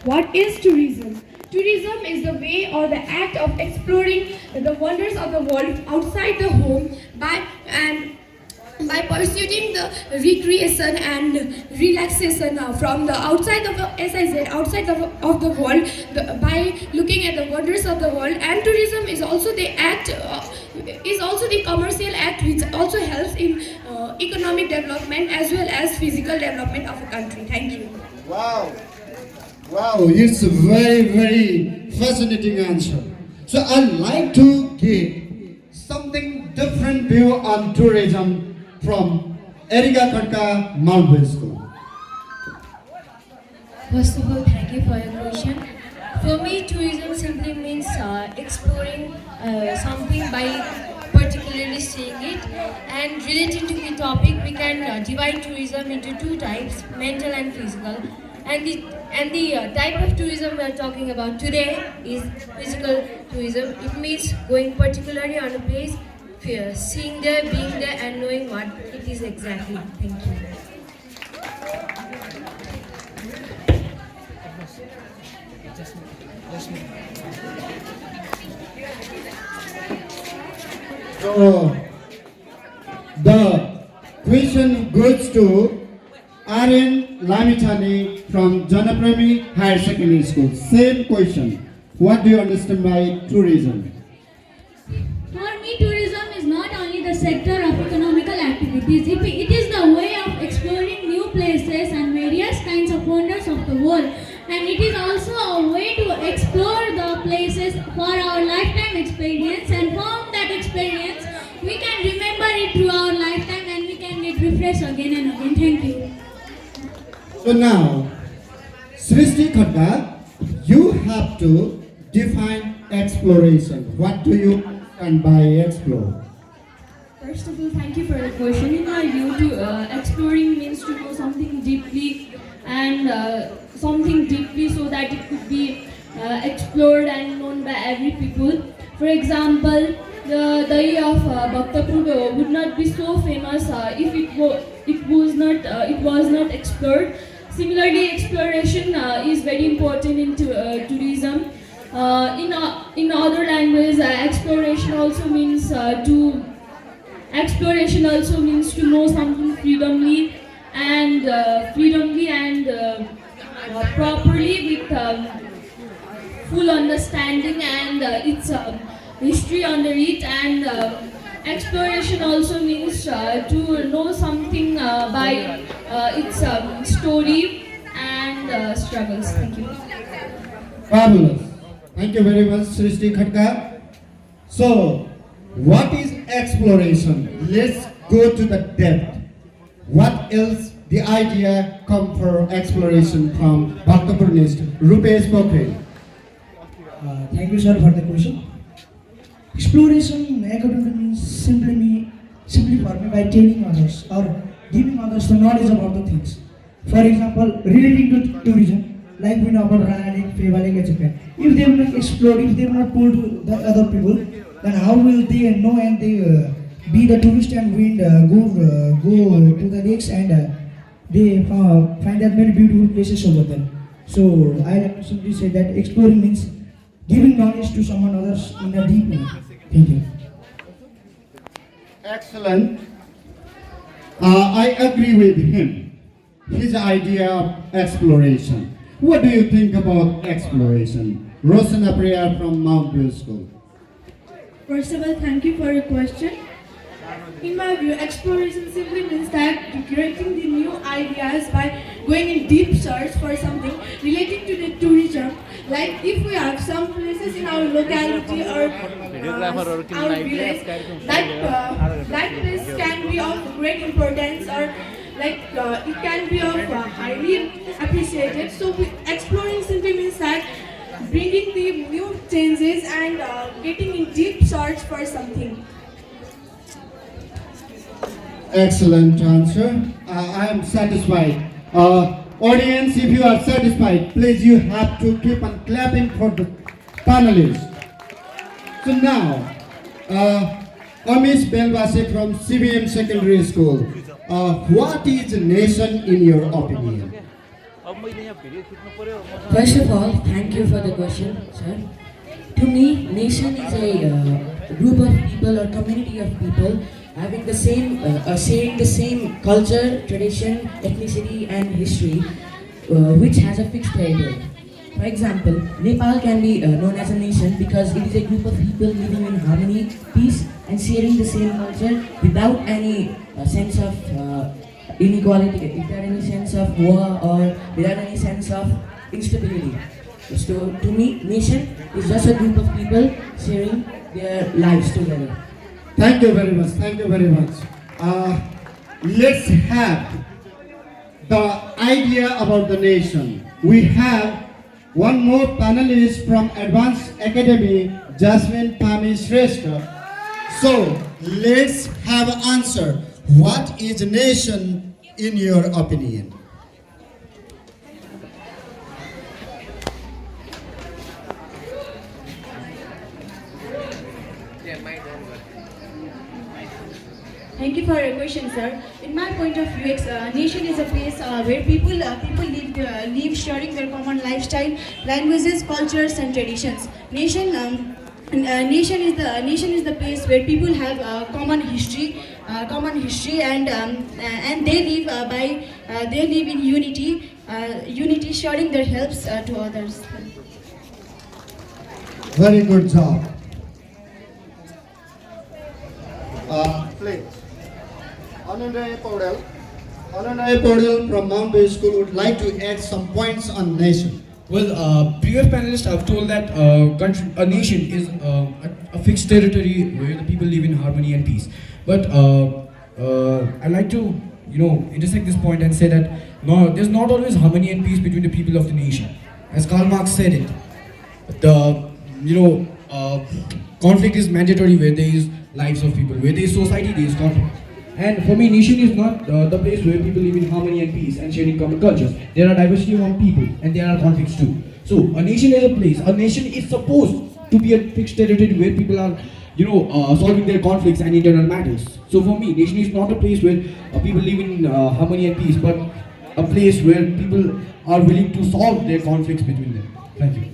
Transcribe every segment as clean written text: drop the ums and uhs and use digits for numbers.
What is tourism? Tourism is the way or the act of exploring the wonders of the world outside the home by pursuing the recreation and relaxation from the outside of the, as I said, outside of the world, by looking at the wonders of the world. And tourism is also the act, is also the commercial act which also helps in economic development as well as physical development of a country. Thank you. Wow. Wow, it's a very, very fascinating answer. So I'd like to give something different view on tourism from Erika Khatka, Mount View School. First of all, thank you for your question. For me, tourism simply means exploring something by particularly seeing it. And relating to the topic, we can divide tourism into two types, mental and physical. And the type of tourism we are talking about today is physical tourism. It means going particularly on a place, seeing there, being there, and knowing what it is exactly. Thank you. So the question goes to Aryan Lamitani from Janapremi Higher Secondary School. Same question. What do you understand by tourism? For me, tourism is not only the sector of economical activities, it is the way of exploring new places and various kinds of wonders of the world. And it is also a way to explore the places for our lifetime experience, and from that experience, we can remember it through our lifetime and we can get refreshed again and again. Thank you. So now, Srishti Khatka, you have to define exploration. What do you mean by explore? First of all, thank you for the question. In my view, to exploring means to know something deeply and something deeply so that it could be explored and known by every people. For example, the year of Bhaktapur would not be so famous if it was not explored. Similarly, exploration is very important in tourism. In other languages, exploration also means to know something freedomly and properly with full understanding and its history under it. And exploration also means to know something by its story and struggles. Thank you. Fabulous. Thank you very much, Srishti Khatka. So, what is exploration? Let's go to the depth. What else the idea come for exploration from Bhaktapurnist Rupesh Pokhrel? Thank you, sir, for the question. Exploration, according to me, simply for me by telling others or giving others the knowledge about the things. For example, relating to tourism, like we know about Ranadik, Fevalik, etc. If they will not explore, if they will not told to the other people, then how will they know and they be the tourist and go to the lakes and they find that many beautiful places over there. So I like to simply say that exploring means giving knowledge to someone others in a deep way. Thank you. Excellent. I agree with him. His idea of exploration. What do you think about exploration? Rosana Priya from Mount View School. First of all, thank you for your question. In my view, exploration simply means that creating the new ideas by going in deep search for something relating to the tourism. Like if we have some places in our locality or our village, that place can be of great importance or it can be of highly appreciated. So exploring simply means that bringing the new changes and getting in deep search for something. Excellent answer. I am satisfied. Audience, if you are satisfied, please you have to keep on clapping for the panelists. So now, Amish Belvase from CBM Secondary School. What is a nation in your opinion? First of all, thank you for the question, sir. To me, nation is a group of people or community of people having the same, sharing the same culture, tradition, ethnicity, and history, which has a fixed territory. For example, Nepal can be known as a nation because it is a group of people living in harmony, peace, and sharing the same culture without any sense of inequality, without any sense of war, or without any sense of instability. So, to me, nation is just a group of people sharing their lives together. Thank you very much. Thank you very much. Let's have the idea about the nation. We have one more panelist from Advanced Academy, Jasmine Pami Shrestha. So let's have an answer. What is a nation in your opinion? Thank you for your question, sir. In my point of view, nation is a place where people live sharing their common lifestyle, languages, cultures, and traditions. Nation is the place where people have common history, and they live in unity, sharing their helps to others. Very good job. Please. Ananday Paudel from Mount Bay School would like to add some points on nation. Well, previous panelists have told that a nation is a fixed territory where the people live in harmony and peace. But I'd like to, intersect this point and say that no, there's not always harmony and peace between the people of the nation. As Karl Marx said it, conflict is mandatory where there is lives of people. Where there is society, there is conflict. And for me, nation is not the place where people live in harmony and peace and sharing common cultures. There are diversity among people and there are conflicts too. So a nation is a place. A nation is supposed to be a fixed territory where people are, solving their conflicts and internal matters. So for me, nation is not a place where people live in harmony and peace, but a place where people are willing to solve their conflicts between them. Thank you.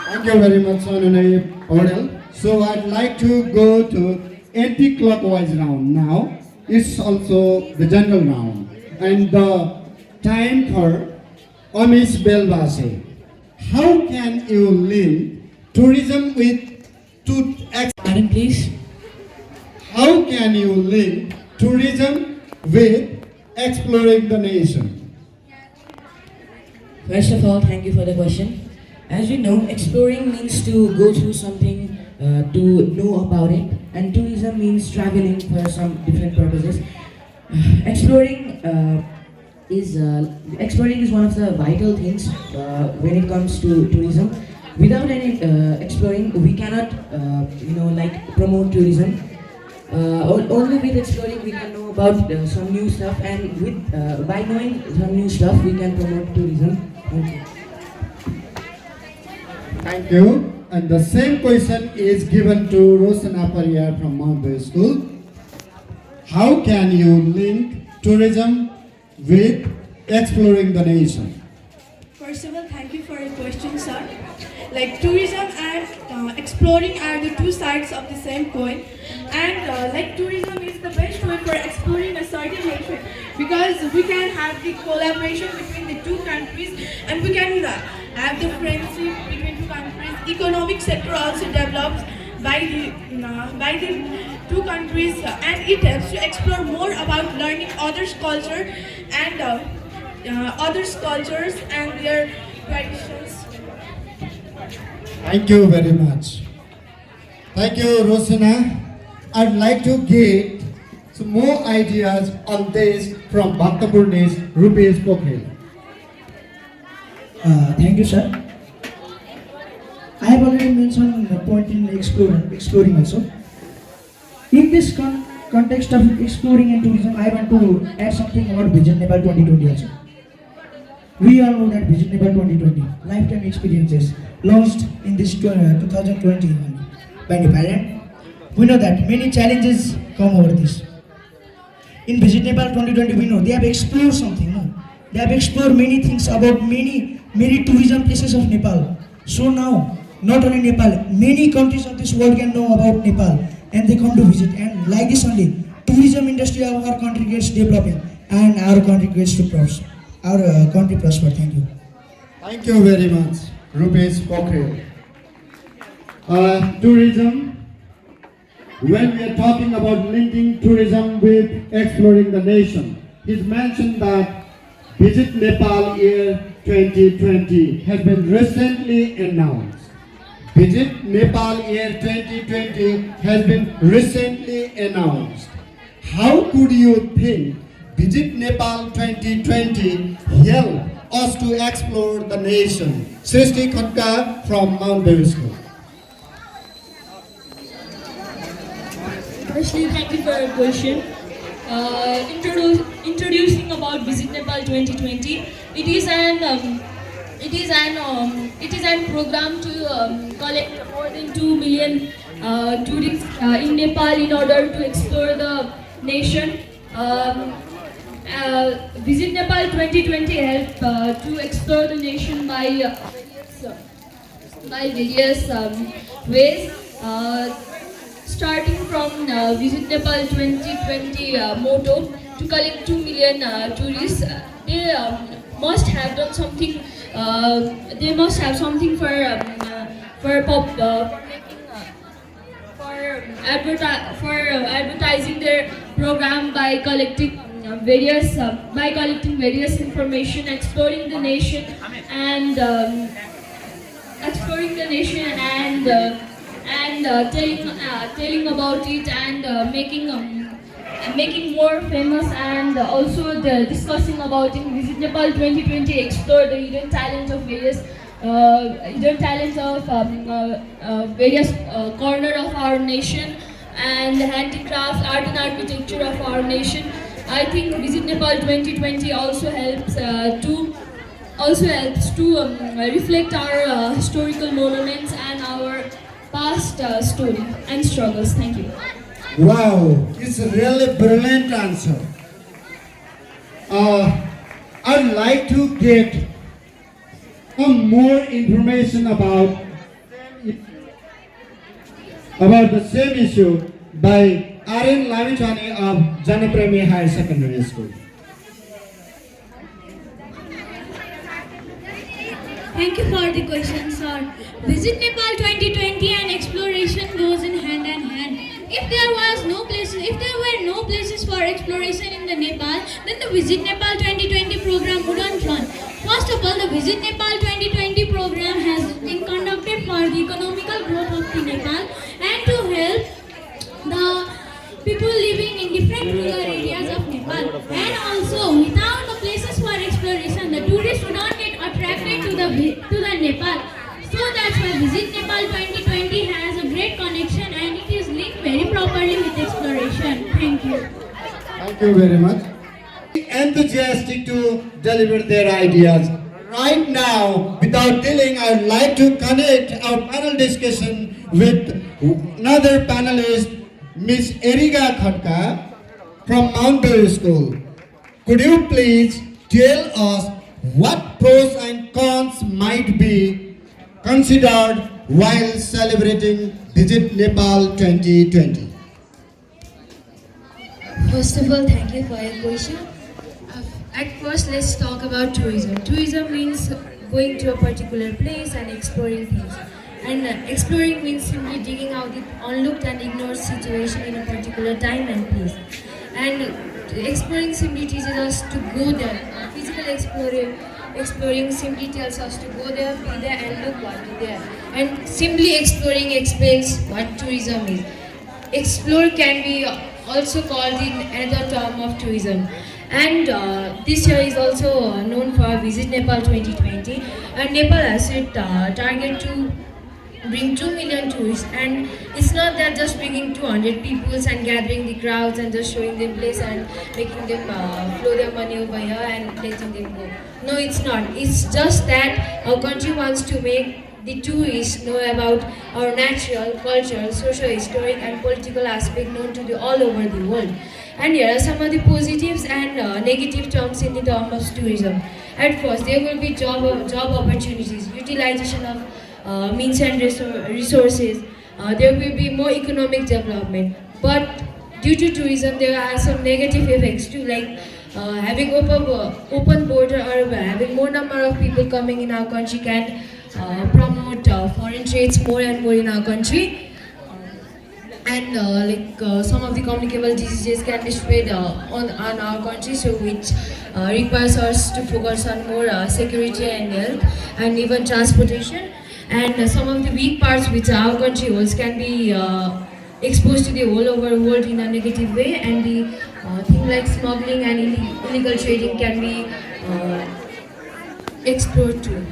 Thank you very much, Ananday Paudel. So I'd like to go to anti-clockwise round now. It's also the general round. And the time for Amish Belbase. How can you link tourism with Pardon, please. How can you link tourism with exploring the nation? First of all, thank you for the question. As you know, exploring means to go through something, to know about it, and tourism means traveling for some different purposes. Exploring is one of the vital things when it comes to tourism. Without any exploring, we cannot, promote tourism. Only with exploring we can know about some new stuff, and by knowing some new stuff, we can promote tourism. Thank you. Thank you. And the same question is given to Rosana Pariyar from Mount Bay School. How can you link tourism with exploring the nation? First of all, thank you for your question, sir. Like tourism and exploring are the two sides of the same coin, and tourism is the best way for exploring a certain nation because we can have the collaboration between the two countries, and we can have the friendship between two countries. Economic sector also develops by the two countries, and it helps to explore more about learning others' culture and others' cultures and their traditions. Thank you very much. Thank you, Rosana. I'd like to get some more ideas on this from Bhaktapurni's Rupesh Pokhrel. Thank you, sir. I have already mentioned the point in exploring also. In this context of exploring and tourism, I want to add something about Vision Nepal 2020 also. We all know that Vision Nepal 2020, lifetime experiences, launched in this 2020 by Nepal. We know that many challenges come over this. In Visit Nepal 2020, we know they have explored something. No? They have explored many things about many tourism places of Nepal. So now, not only Nepal, many countries of this world can know about Nepal, and they come to visit. And like this only, tourism industry of our country gets developing, and our country gets to prosper. Our country prosper. Thank you. Thank you very much, Rupesh Pokhriyal. Tourism. When we are talking about linking tourism with exploring the nation, it's mentioned that Visit Nepal Year 2020 has been recently announced. Visit Nepal Year 2020 has been recently announced. How could you think Visit Nepal 2020 help us to explore the nation? Srishti Khatka from Mount Berry School. Firstly, thank you for your question. Introducing about Visit Nepal 2020. It is an program to collect more than 2 million tourists in Nepal in order to explore the nation. Visit Nepal 2020 help to explore the nation by various ways. Starting from Visit Nepal 2020 motto to collect 2 million tourists, they must have done something. They must have something for advertising their program by collecting various information, exploring the nation and telling about it and making more famous, and also discussing about in Visit Nepal 2020, explore the hidden talents of various corner of our nation, and the handicrafts, art and architecture of our nation. I think Visit Nepal 2020 also helps to reflect our historical monuments and our past story and struggles. Thank you. Wow, it's a really brilliant answer. I'd like to get more information about the same issue by Aryan Lamichani of Janapremi Higher Secondary School. Thank you for the question, sir. Visit Nepal 2020 and exploration goes in hand. If there were no places for exploration in the Nepal, then the Visit Nepal 2020 program wouldn't run. First of all, the Visit Nepal 2020 program has been conducted for the economical growth of the Nepal and to help the people living in different rural areas of Nepal. And also, without the places for exploration, the tourists would not get attracted to the Nepal. So that's why Visit Nepal 2020 has a great connection and it is linked very properly with exploration. Thank you. Thank you very much. Enthusiastic to deliver their ideas. Right now, without delaying, I would like to connect our panel discussion with another panelist, Miss Eriga Khatka from Mount Berry School. Could you please tell us what pros and cons might be considered while celebrating Visit Nepal 2020? First of all, thank you for your question. At first, let's talk about tourism. Tourism means going to a particular place and exploring things. And exploring means simply digging out the unlooked and ignored situation in a particular time and place. And exploring simply teaches us to go there. Physical exploring simply tells us to go there, be there, and look what is there. And simply exploring explains what tourism is. Explore can be also called in another term of tourism. And this year is also known for Visit Nepal 2020. And Nepal has set target to bring 2 million tourists, and it's not that just bringing 200 people and gathering the crowds and just showing them place and making them flow their money over here and letting them go. No, it's not. It's just that our country wants to make the tourists know about our natural, cultural, social, historic and political aspect known to the all over the world. And here are some of the positives and negative terms in the term of tourism. At first, there will be job opportunities, utilization of means and resources. There will be more economic development. But due to tourism, there are some negative effects too, like having open border or having more number of people coming in our country can promote foreign trades more and more in our country. And some of the communicable diseases can be spread on our country, so which requires us to focus on more security and health and even transportation. And some of the weak parts which our country holds can be exposed to the whole over world in a negative way, and the thing like smuggling and illegal trading can be explored too.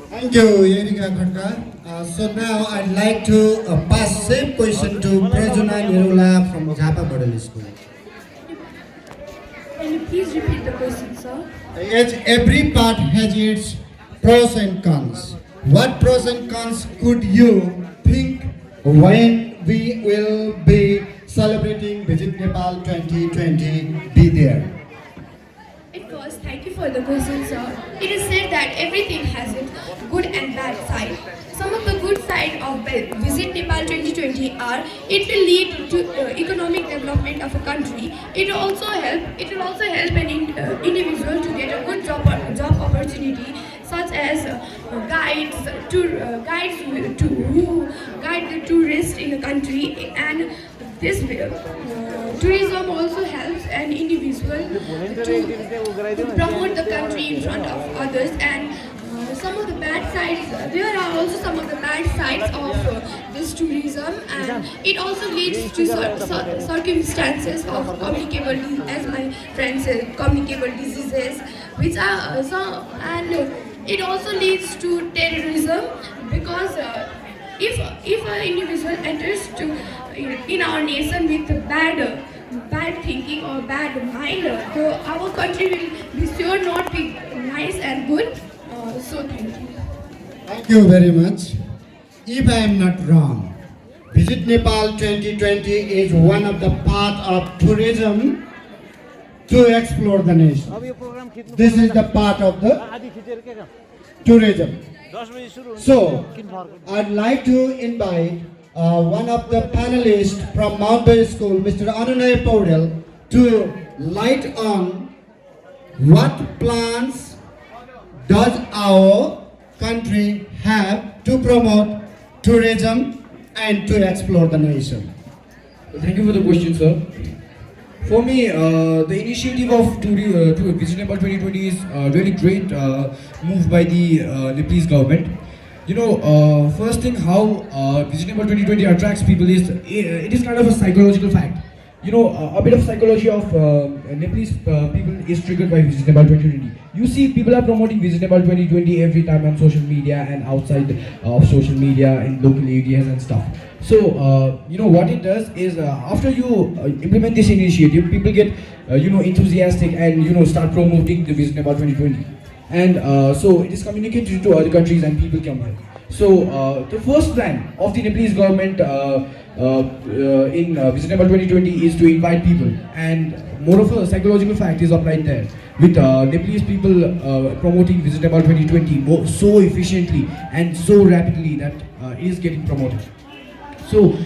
Thank you, Yerika Khatka. So now I'd like to pass same question to Prajuna Nirula from Japa Model School. Can you please repeat the question, sir? Yes, every part has its pros and cons. What pros and cons could you think when we will be celebrating Visit Nepal 2020 be there? At first, thank you for the question, sir. It is said that everything has its good and bad side. Some of the good side of Visit Nepal 2020 are it will lead to economic development of a country. It will also help an individual to get a good job opportunity, such as guides who guide the tourists in the country. And this tourism also helps an individual to promote the country in front of others. And some of the bad sides, there are also some of the bad sides of this tourism, and it also leads to circumstances of communicable, as my friend said, communicable diseases, which are and it also leads to terrorism, because if an individual enters in our nation with bad thinking or bad mind, so our country will be sure not be nice and good. So thank you. Thank you very much. If I am not wrong, Visit Nepal 2020 is one of the part of tourism to explore the nation. This is the part of the tourism. So, I'd like to invite one of the panelists from Mount Bay School, Mr. Anunay Paudel, to light on what plans does our country have to promote tourism and to explore the nation. Thank you for the question, sir. For me, the initiative of to Visit Nepal 2020 is really great move by the Nepalese government. You know, first thing how Visit Nepal 2020 attracts people is it is kind of a psychological fact. You know, a bit of psychology of Nepalese people is triggered by Visit Nepal 2020. You see, people are promoting Visit Nepal 2020 every time on social media and outside of social media in local areas and stuff. So, you know, what it does is after you implement this initiative, people get, you know, enthusiastic and, you know, start promoting the Visit Nepal 2020. And so it is communicated to other countries and people come here. So, the first plan of the Nepalese government in Visit Nepal 2020 is to invite people, and more of a psychological fact is applied there with Nepalese people promoting Visit Nepal 2020 so efficiently and so rapidly that it is getting promoted. So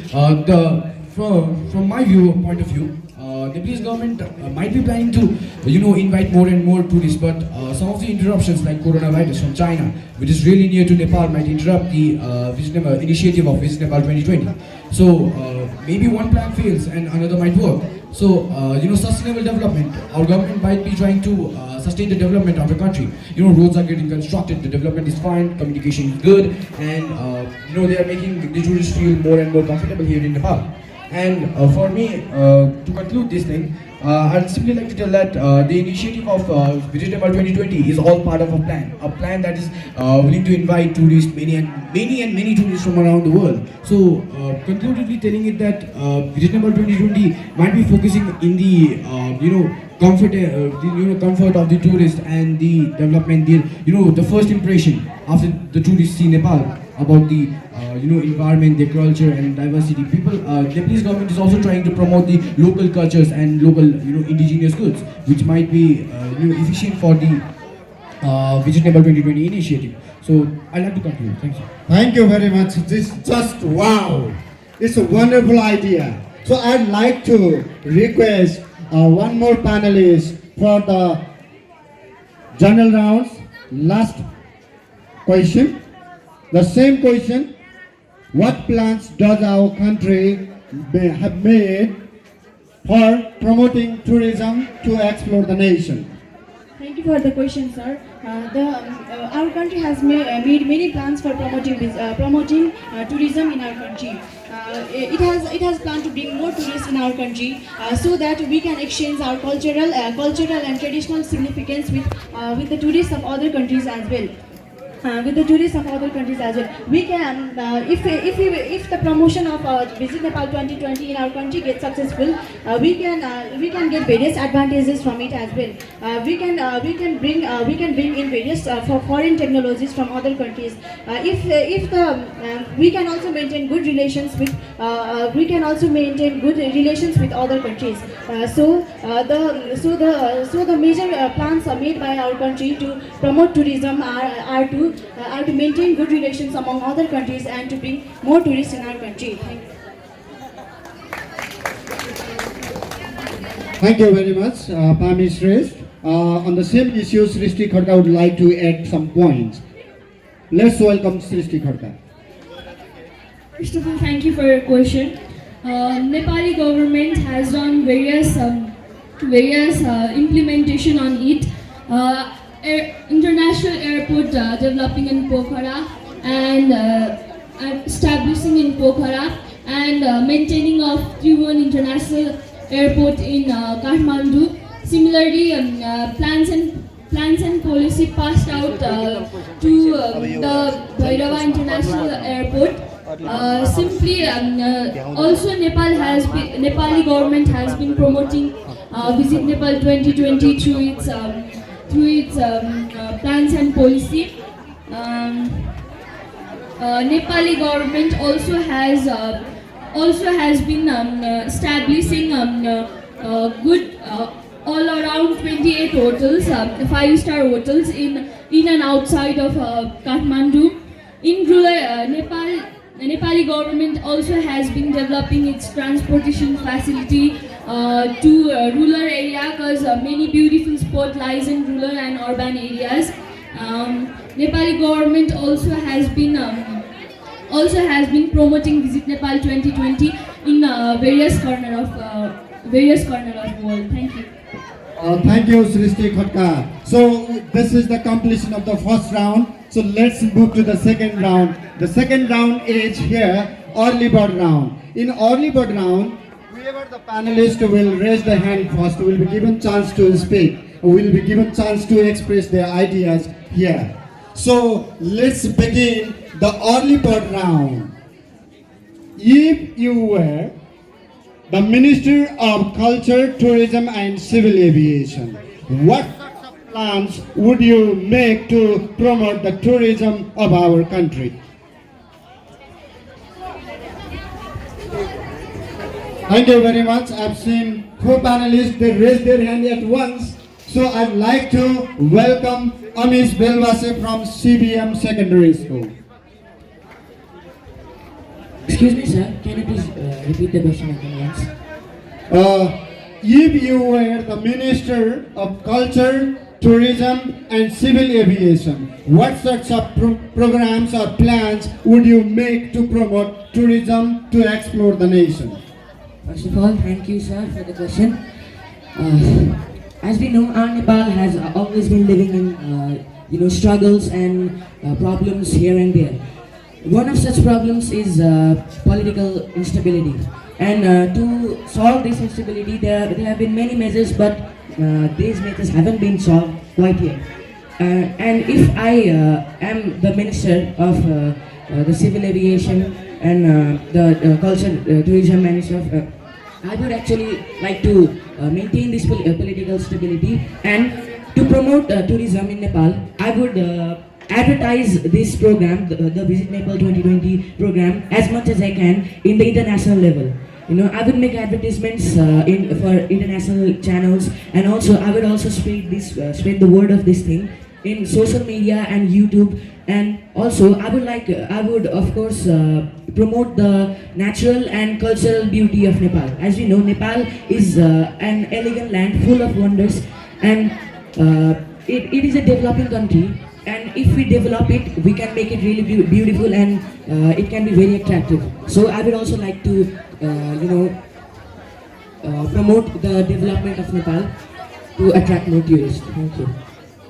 from my point of view, Nepalese government might be planning to, you know, invite more and more tourists, but some of the interruptions like coronavirus from China, which is really near to Nepal, might interrupt the initiative of Visit Nepal 2020. So maybe one plan fails and another might work. So you know, sustainable development. Our government might be trying to sustain the development of the country. You know, roads are getting constructed, the development is fine, communication is good, and you know, they are making the tourists feel more and more comfortable here in Nepal. And for me, to conclude this thing, I'd simply like to tell that the initiative of Visit Nepal 2020 is all part of a plan that is willing to invite tourists, many tourists from around the world. So, concludedly telling it that Visit Nepal 2020 might be focusing in the you know, comfort of the tourist and the development, the first impression after the tourists see Nepal. about the environment, their culture and diversity. People, Nepalese government is also trying to promote the local cultures and local indigenous goods, which might be efficient for the Visit Nepal 2020 initiative. So I'd like to conclude. Thank you. Thank you very much. This just wow. It's a wonderful idea. So I'd like to request one more panelist for the general rounds. Last question. The same question. What plans does our country have made for promoting tourism to explore the nation? Thank you for the question, sir. Our country has made many plans for promoting tourism in our country. It has planned to bring more tourists in our country so that we can exchange our cultural and traditional significance with the tourists of other countries as well. We can, if the promotion of Visit Nepal 2020 in our country gets successful, we can get various advantages from it as well. We can bring in various foreign technologies from other countries. We can also maintain good relations with other countries. So the major plans are made by our country to promote tourism are to maintain good relations among other countries and to bring more tourists in our country. Thank you. Thank you very much, Pami Shrestha. On the same issue, Srishti Khadka would like to add some points. Let's welcome Srishti Khadka. First of all, thank you for your question. Nepali government has done various implementation on it. International airport developing in Pokhara and establishing in Pokhara and maintaining of Tribhuvan International Airport in Kathmandu. Similarly, plans and policy passed out to the Bhairava International Airport. Also Nepali government has been promoting Visit Nepal 2020 through its plans and policy. Nepali government also has been establishing good all around 28 hotels, 5-star hotels in and outside of Kathmandu. In rural Nepali government also has been developing its transportation facility to rural area because many beautiful spot lies in rural and urban areas. Nepali government also has been promoting Visit Nepal 2020 in various corner of world. Thank you. Thank you, Srishti Khadka. So this is the completion of the first round. So let's move to the second round. The second round is here, early bird round. In early bird round, whoever the panelist will raise the hand first will be given chance to speak, will be given chance to express their ideas here. So let's begin the early bird round. If you were the Minister of Culture, Tourism and Civil Aviation, what sorts of plans would you make to promote the tourism of our country? Thank you very much. I've seen co-panelists, they raised their hand at once. So I'd like to welcome Amish Belvase from CBM Secondary School. Excuse me, sir. Can you please repeat the question again once? If you were the Minister of Culture, Tourism and Civil Aviation, what sorts of programs or plans would you make to promote tourism to explore the nation? First of all, thank you, sir, for the question. As we know, our Nepal has always been living in struggles and problems here and there. One of such problems is political instability. And to solve this instability, there have been many measures, but these measures haven't been solved quite yet. And if I am the Minister of the Civil Aviation and the Culture, Tourism Minister, I would actually like to maintain this political stability and to promote tourism in Nepal. I would advertise this program, the Visit Nepal 2020 program, as much as I can in the international level. You know, I would make advertisements for international channels, and also I would also spread the word of this thing in social media and YouTube. And also I would of course promote the natural and cultural beauty of Nepal. As we know, Nepal is an elegant land full of wonders, and it is a developing country. And if we develop it, we can make it really beautiful, and it can be very attractive. So I would also like to, promote the development of Nepal to attract more tourists. Thank you.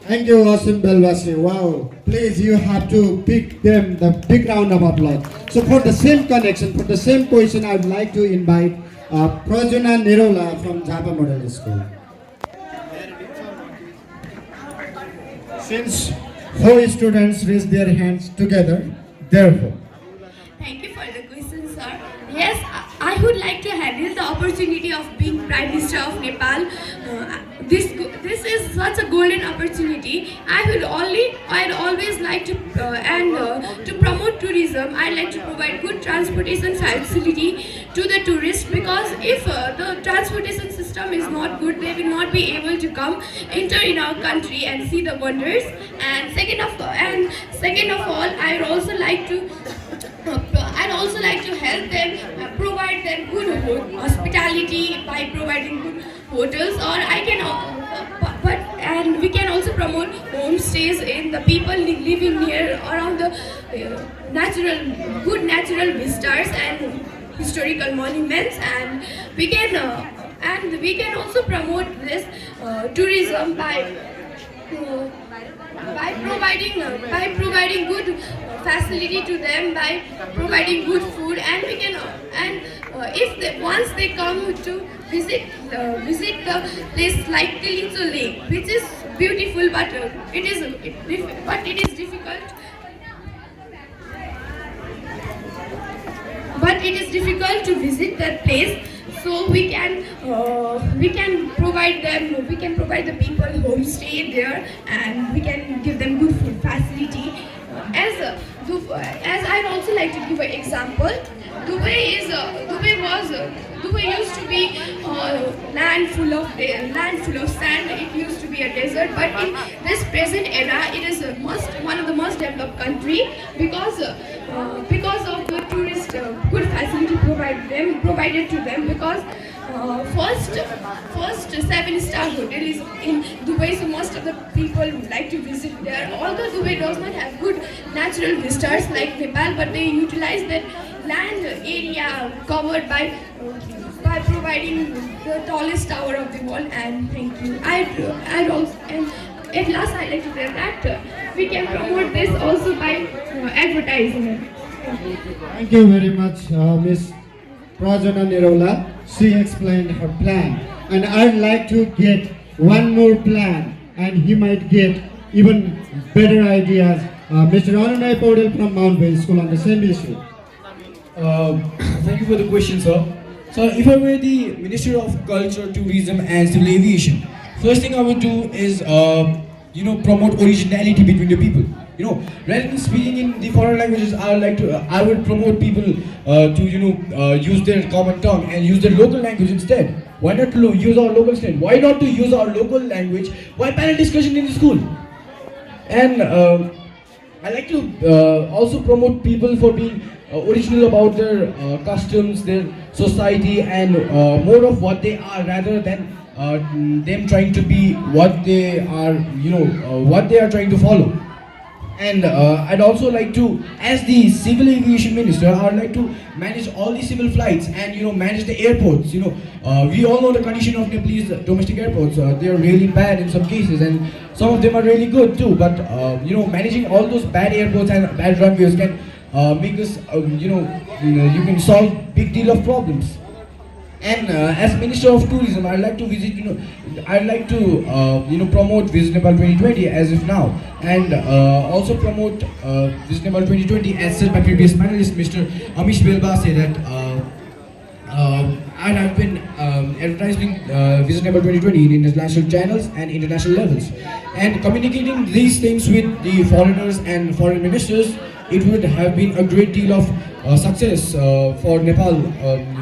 Thank you, Wasim Belwasi. Wow. Please, you have to pick them the big round of applause. So for the same connection, for the same question, I would like to invite Prajuna Nirola from Japa Model School. Since 4 students raised their hands together, therefore. Thank you for the question, sir. Yes, I would like to handle the opportunity of being Prime Minister of Nepal. This is such a golden opportunity. I'd always like to to promote tourism. I'd like to provide good transportation facility to the tourists, because if the transportation system is not good, they will not be able to enter in our country and see the wonders. And second of all, I'd also like to help them, provide them good hospitality by providing good hotels, or we can also promote homestays in the people living near around the good natural vistas and historical monuments, and we can also promote this tourism by providing good facility to them, by providing good food, and once they come to visit the place like Tilitso Lake, which is beautiful, but it is difficult. But it is difficult to visit that place. So we can provide the people homestay there, and we can give them good food facility. As I'd also like to give an example, Dubai used to be land full of sand. It used to be a desert, but in this present era, it is one of the most developed country, because of the tourist good facility provided to them. Because first 7-star hotel is in Dubai, so most of the people would like to visit there. Although Dubai does not have good natural vistas like Nepal, but they utilize that land area covered by providing the tallest tower of the world. And thank you. I'd also, and at last I'd like to say that we can promote this also by advertising. Thank you very much, Miss Prajana Nirola. She explained her plan, and I'd like to get one more plan, and he might get even better ideas. Mr. Anunay Podel from Mount Bay School on the same issue. Thank you for the question, sir. So, if I were the Minister of Culture, Tourism and Civil Aviation, first thing I would do is, promote originality between the people. Rather than speaking in the foreign languages, I would promote people to, use their common tongue and use their local language instead. Why not to use our local slang? Why not to use our local language? Why panel discussion in the school? And I like to also promote people for being original about their customs, their society, and more of what they are, rather than them trying to be what they are, what they are trying to follow. And I'd also like to, as the Civil Aviation Minister, I'd like to manage all the civil flights and manage the airports. We all know the condition of Nepalese domestic airports. They are really bad in some cases, and some of them are really good too. But managing all those bad airports and bad runways can make us, you can solve big deal of problems. And as Minister of Tourism, I'd like to visit, promote Visit Nepal 2020 as of now, and also promote Visit Nepal 2020 as said by previous panelist, Mr. Amish Belbase, that I have been advertising Visit Nepal 2020 in international channels and international levels. And communicating these things with the foreigners and foreign ministers, it would have been a great deal of success for Nepal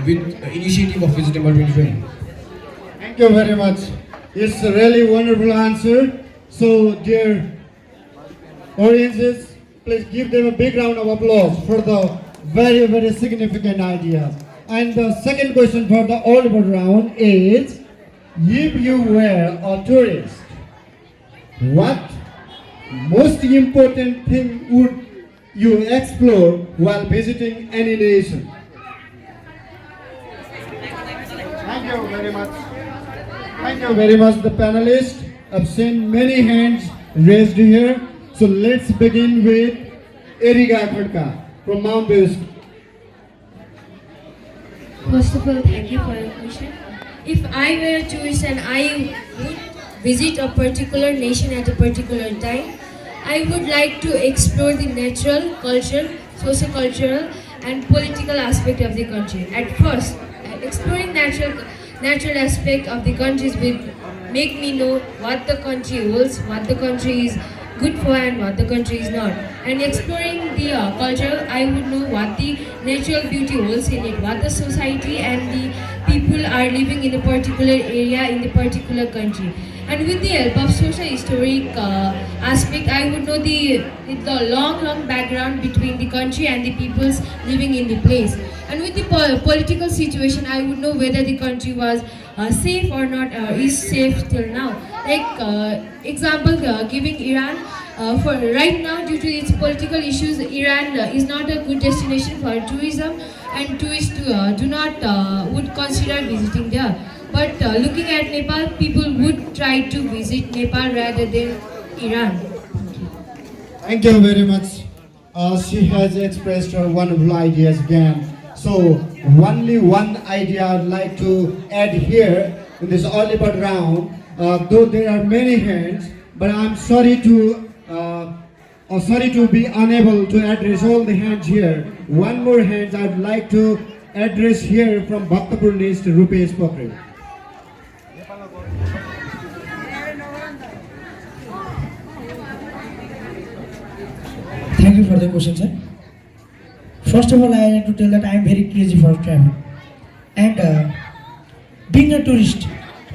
with the initiative of Visit Nepal 2020. Thank you very much. It's a really wonderful answer. So, dear audiences, please give them a big round of applause for the very, very significant ideas. And the second question for the Oliver round is, if you were a tourist, what most important thing would you explore while visiting any nation? Thank you very much. Thank you very much, the panelists. I've seen many hands raised here. So let's begin with Erika Khadka from Mount West. First of all, thank you for your question. If I were a tourist and I would visit a particular nation at a particular time, I would like to explore the natural, cultural, socio-cultural and political aspect of the country. At first, exploring natural aspect of the countries will make me know what the country holds, what the country is good for and what the country is not. And exploring the culture, I would know what the natural beauty holds in it, what the society and the people are living in a particular area in the particular country. And with the help of socio-historic aspect, I would know the long background between the country and the peoples living in the place. And with the political situation, I would know whether the country was safe or not, is safe till now. Like example, giving Iran. For right now, due to its political issues, Iran is not a good destination for tourism, and tourists do not would consider visiting there. But looking at Nepal, people would try to visit Nepal rather than Iran. Thank you very much. She has expressed her wonderful ideas again. So, only one idea I'd like to add here in this early bird round. Though there are many hands, but I'm sorry to be unable to address all the hands here. One more hand I'd like to address here from Bhaktapur list, Rupesh Pokhrel. Thank you for the question, sir. First of all, I like to tell that I am very crazy for travel. And being a tourist,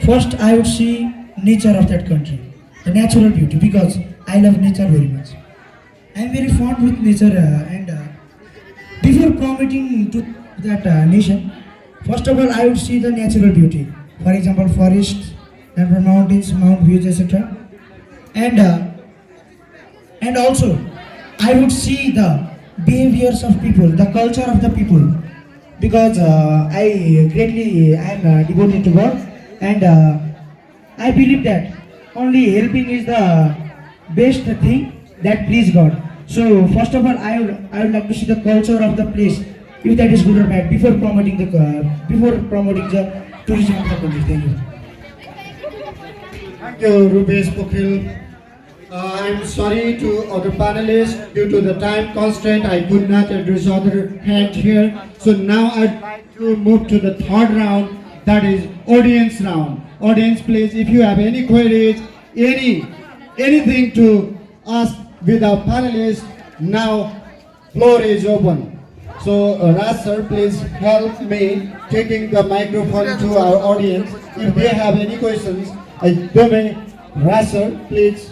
first I would see nature of that country, the natural beauty, because I love nature very much. I am very fond with nature and before committing to that nation, first of all I would see the natural beauty. For example, forests, then for mountains, mount views, etc. And also I would see the behaviors of people, the culture of the people, because I am devoted to God, and I believe that only helping is the best thing that please God. So first of all, I would like to see the culture of the place, if that is good or bad, before promoting the tourism of the country. Thank you. Thank you, Rupesh Pokhrel. I'm sorry to other panelists, due to the time constraint, I could not address other hand here. So now I'd like to move to the third round, that is audience round. Audience, please, if you have any queries, anything to ask with our panelists, now floor is open. So Raj sir, please help me taking the microphone to our audience. If they have any questions, Raj sir, please.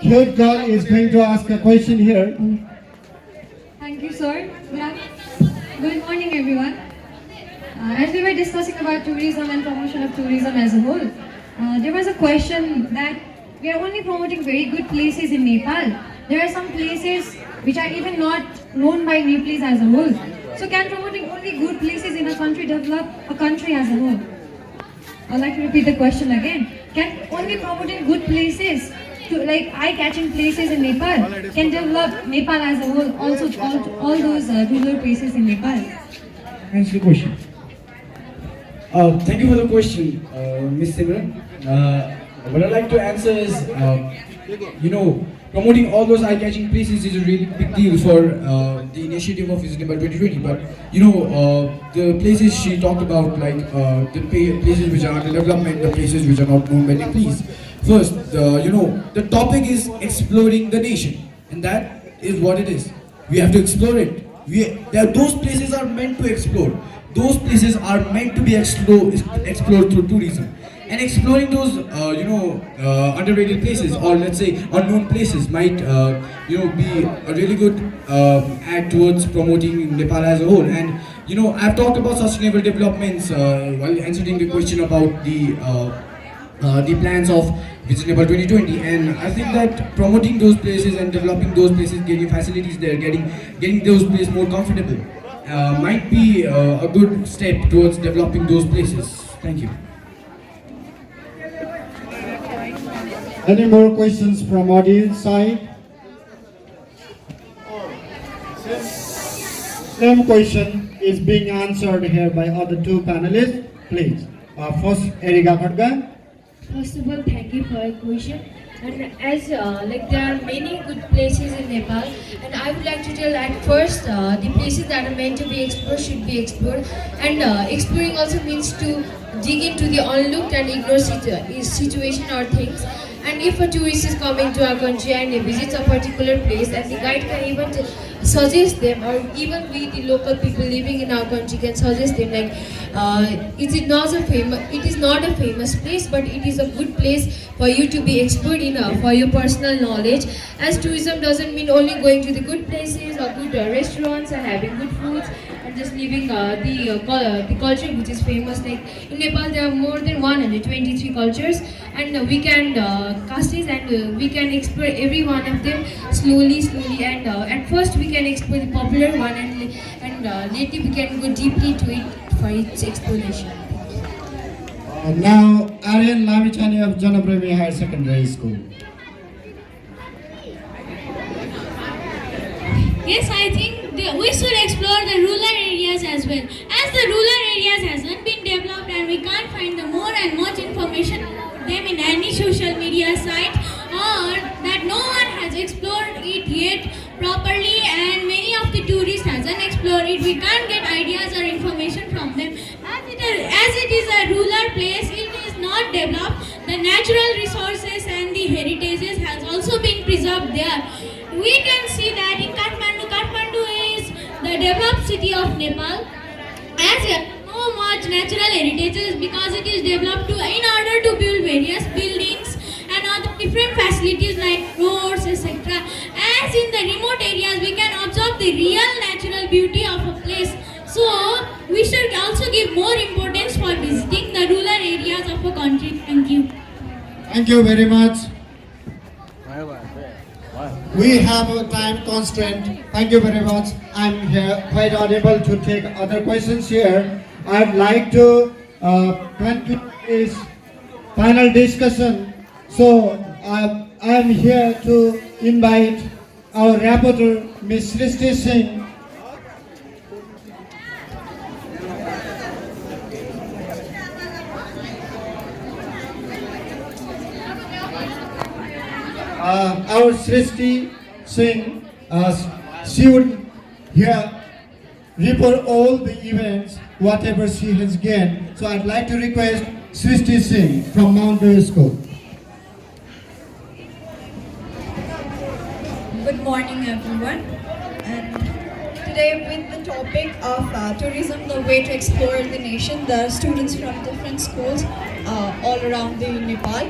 Third girl is going to ask a question here. Thank you, sir. Good morning, everyone. As we were discussing about tourism and promotion of tourism as a whole, there was a question that we are only promoting very good places in Nepal. There are some places which are even not known by Nepalese as a whole. So can promoting only good places in a country develop a country as a whole? I'd like to repeat the question again. Can only promoting good places, like eye-catching places in Nepal, can develop Nepal as a whole, also all those rural places in Nepal? Answer the question. Thank you for the question, Ms. Simran. What I'd like to answer is, promoting all those eye-catching places is a really big deal for the initiative of Visit Nepal 2020. But the places she talked about, like places which are under development, the places which are not known by the police. First, the topic is exploring the nation, and that is what it is. We have to explore it. Those places are meant to explore. Those places are meant to be explored through tourism. And exploring those, underrated places, or let's say unknown places, might, be a really good act towards promoting Nepal as a whole. And I've talked about sustainable developments while answering the question about the plans of Visit Nepal 2020, and I think that promoting those places and developing those places, getting facilities there, getting those places more comfortable, might be a good step towards developing those places. Thank you. Any more questions from audience side? Same question is being answered here by other two panelists. Please, first Erika Khadka. First of all, thank you for your question. And as there are many good places in Nepal, and I would like to tell at first the places that are meant to be explored should be explored, and exploring also means to dig into the unlooked and ignored situation or things. And if a tourist is coming to our country and he visits a particular place, and the guide can even suggest them, or even we the local people living in our country can suggest them, like it is not a famous place, but it is a good place for you to be expert in for your personal knowledge. As tourism doesn't mean only going to the good places or good restaurants and having good foods and just living the culture which is famous. Like in Nepal, there are more than 123 cultures, and we can cast it, and we can explore every one of them slowly. And at first we can explore the popular one, and later we can go deeply to it for its exploration. Now, Aryan Lamichani of Janapremi Higher Secondary School. Yes, I think we should explore the rural areas as well. As the rural areas hasn't been developed and we can't find the more and much information about them in any social media site, or that no one has explored it yet properly, and many of the tourists hasn't explored it, we can't get ideas or information from them. As it is a rural place, it is not developed. The natural resources and the heritages has also been preserved there. We can see that in Kathmandu is the developed city of Nepal. As yet, no much natural heritages because it is developed in order to build various buildings and other different facilities like roads, etc. As in the remote areas, we can observe the real natural beauty of a place. So, we should also give more importance for visiting the rural areas of a country. Thank you. Thank you very much. We have a time constraint. Thank you very much. I'm here quite unable to take other questions here. I'd like to conclude this final discussion. So I'm here to invite our rapporteur, Ms. Srishti Singh. Our Srishti Singh, she would here report all the events, whatever she has gained. So I'd like to request Srishti Singh from Mount Dew School. Good morning, everyone. And today, with the topic of tourism, the way to explore the nation, the students from different schools all around the Nepal,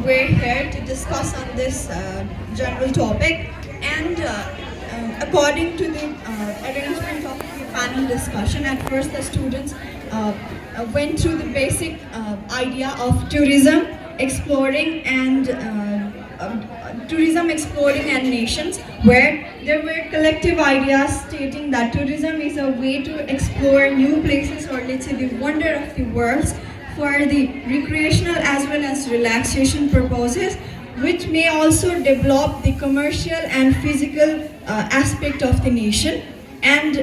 we're here to discuss on this general topic. And according to the arrangement of the panel discussion, at first the students went through the basic idea of tourism exploring and nations, where there were collective ideas stating that tourism is a way to explore new places, or let's say the wonder of the world, for the recreational as well as relaxation purposes, which may also develop the commercial and physical aspect of the nation. And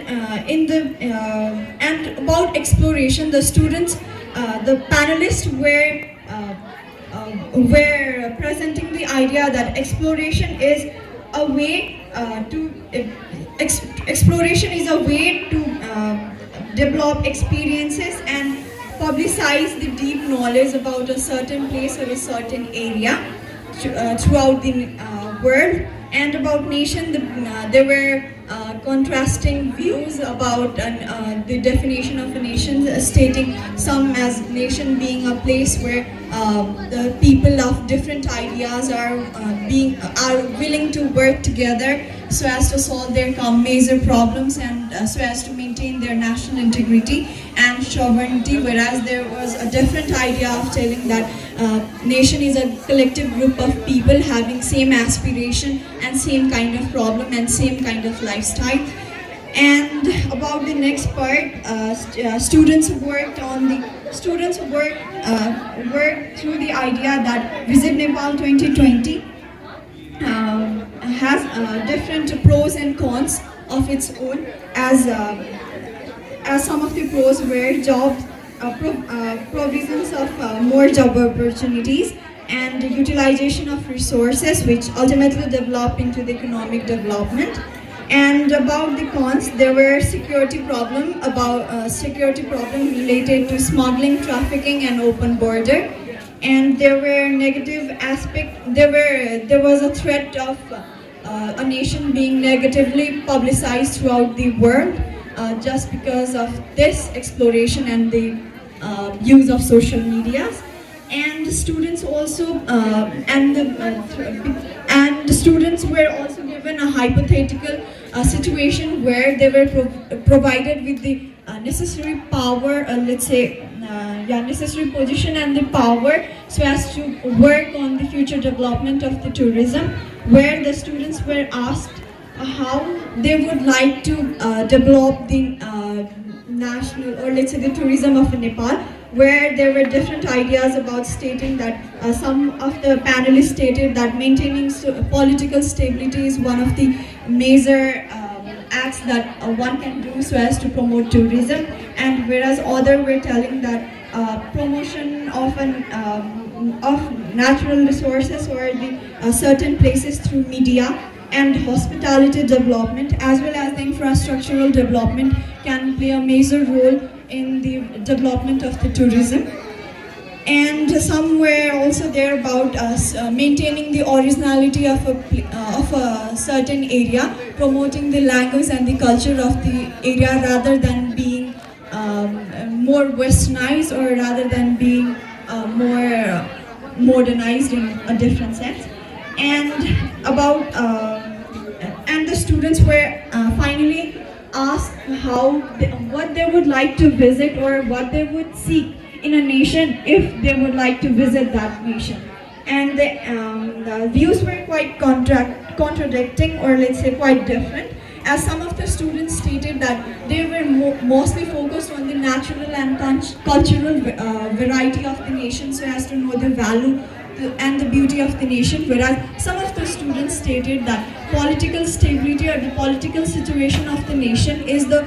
and about exploration, the students, the panelists were were presenting the idea that exploration is a way exploration is a way to develop experiences and publicize the deep knowledge about a certain place or a certain area throughout the world. And about nation, there were contrasting views about the definition of a nation, stating some as nation being a place where the people of different ideas are willing to work together so as to solve their major problems and so as to maintain their national integrity and sovereignty, whereas there was a different idea of telling that nation is a collective group of people having same aspiration and same kind of problem and same kind of lifestyle. And about the next part, students worked through the idea that Visit Nepal 2020 has different pros and cons of its own, as some of the pros were jobs, provisions of more job opportunities and utilization of resources, which ultimately develop into the economic development. And about the cons, there were security problem related to smuggling, trafficking, and open border. And there were negative aspect. There was a threat of a nation being negatively publicized throughout the world just because of this exploration and the use of social medias. And students also and the students were also given a hypothetical situation where they were provided with the necessary power, necessary position and the power so as to work on the future development of the tourism, where the students were asked how they would like to develop the national, or let's say the tourism of Nepal, where there were different ideas about stating that some of the panelists stated that maintaining political stability is one of the major acts that one can do so as to promote tourism, and whereas others were telling that promotion of natural resources or the certain places through media and hospitality development as well as the infrastructural development can play a major role in the development of the tourism. And some were also there about maintaining the originality of a certain area, promoting the language and the culture of the area rather than being more westernized or rather than being more modernized in a different sense. And about and the students were finally asked what they would like to visit or what they would seek in a nation if they would like to visit that nation. And the views were quite contradicting, or let's say quite different, as some of the students stated that they were mostly focused on the natural and cultural variety of the nation so as to know the value and the beauty of the nation, whereas some of the students stated that political stability or the political situation of the nation is the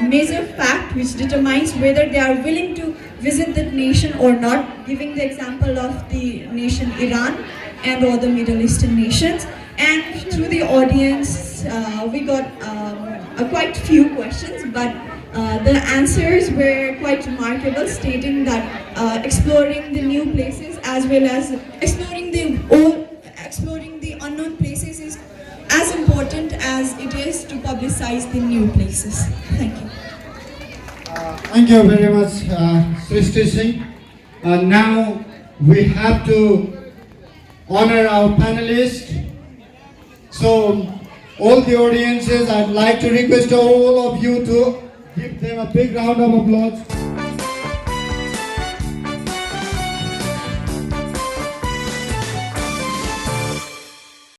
major fact which determines whether they are willing to visit that nation or not, giving the example of the nation Iran and other Middle Eastern nations. And through the audience, we got quite few questions, but the answers were quite remarkable, stating that exploring the new places as well as exploring the unknown places is as important as it is to publicize the new places. Thank you. Thank you very much, Srishti Singh. Now we have to honor our panelists. So all the audiences, I'd like to request all of you to give them a big round of applause.